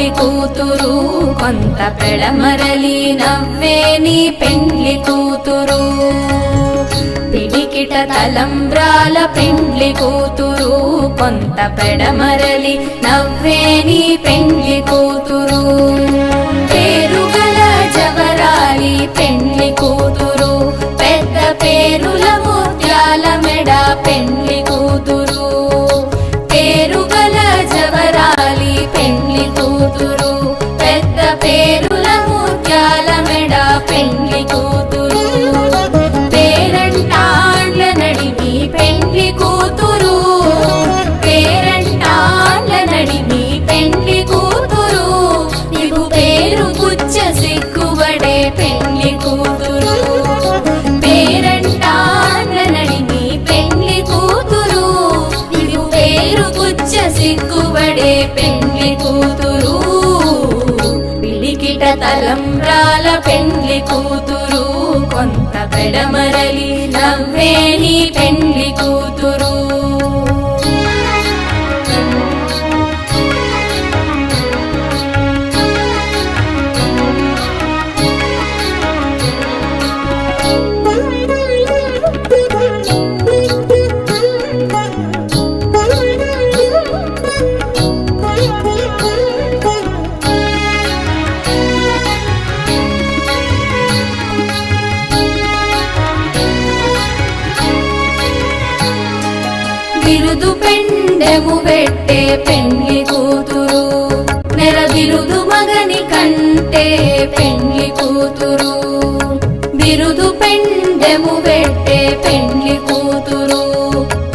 పెండ్లి కూతురు కొంత పెడమరలి నవ్వే నీ పెండ్లి కూతురు పిడికిట తలంబ్రాల పెండ్లి కూతురు కొంత పెడమరలి నవ్వే నీ పెండ్లి కూతురు పేరుగల జవరాలి పెండ్లి కూతురు పెద్ద పేరుల ముత్యాల మెడ పెండ్లి కూతురు పేరుగల జవరాలి పెండ్లి కూతురు పెద్ద పేరుల ముత్యాల మెడ పెండ్లి కూతురు పేరంటాండ్ల నడిమి పెండ్లి కూతురు పేరంటాండ్ల నడిమి పెండ్లి కూతురు నీకు పేరు పుచ్చ సిగ్గుబడే పెండ్లి కూతురు పేరంటాండ్ల నడిమి పెండ్లి కూతురు నీకు పేరు పుచ్చ సిగ్గుబడే పెండ్లి కూతురు పిడికిట తలంబ్రాల పెండ్లి కూతురు కొంత పెడమరలి నవ్వే నీ పెండ్లి కూతురు బిరుదు పెండెము పెట్టే పెండ్లి కూతురు నెర బిరుదు మగని కంటే పెండ్లి కూతురు బిరుదు పెండెము పెట్టే పెండ్లి కూతురు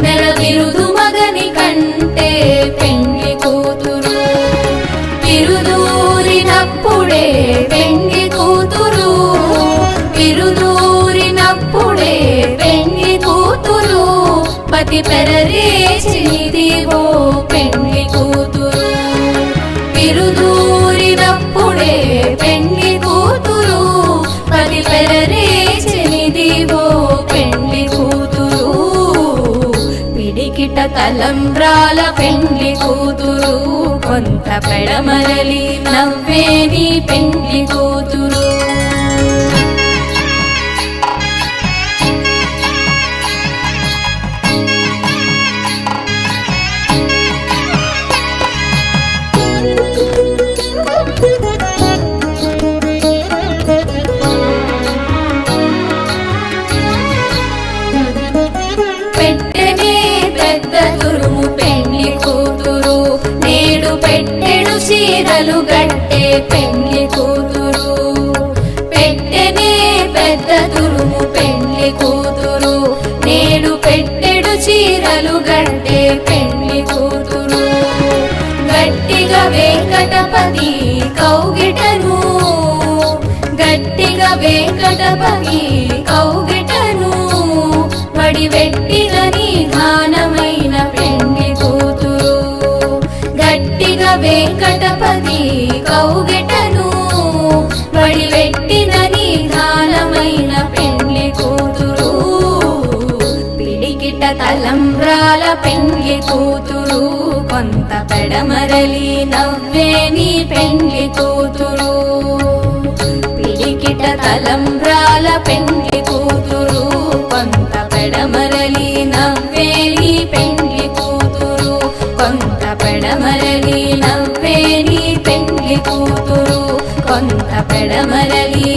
నెర బిరుదు మగని కంటే పెండ్లి కూతురు బిరుదూరినప్పుడే పెండ్లి కూతురు బిరుదూరినప్పుడే పెండ్లి కూతురు పతి పెరరేచినిదివో పెండ్లి కూతురు బిరుదూరినప్పుడే పెండ్లి కూతురు పతి పెరరేచినిదివో పెండ్లి కూతురు పిడికిట తలంబ్రాల పెండ్లి కూతురు కొంత పెడమరలి నవ్వే నీ పెండ్లి కూతురు పెట్టెనే పెద్ద తురుము పెండ్లి కూతురు నేడు పెట్టెడు చీరలు గట్టే పెండ్లి కూతురు పెట్టెనే పెద్ద తురుము పెండ్లి కూతురు నేడు పెట్టెడు చీరలు గట్టే పెండ్లి కూతురు గట్టిగా వెంకటపతి కౌగిటను గట్టిగా వెంకటపతి కౌగిటను వడివెట్టిన నీ ఘానమైన పెండ్లి కూతురు గట్టిగా వెంకటపతి కౌగిటను వడివెట్టిన నీ ఘానమైన పెండ్లి కూతురు పిడికిట తలంబ్రాల పెండ్లి కూతురు కొంత పెడమరలి నవ్వే నీ పెండ్లి కూతురు పిడికిట తలంబ్రాల పెండ్లి కూతురు కొంత పెడమరలి నవ్వే నీ పెండ్లి కూతురు కొంత పెడమరలి నవ్వే నీ పెండ్లి కూతురు కొంత పెడమరలి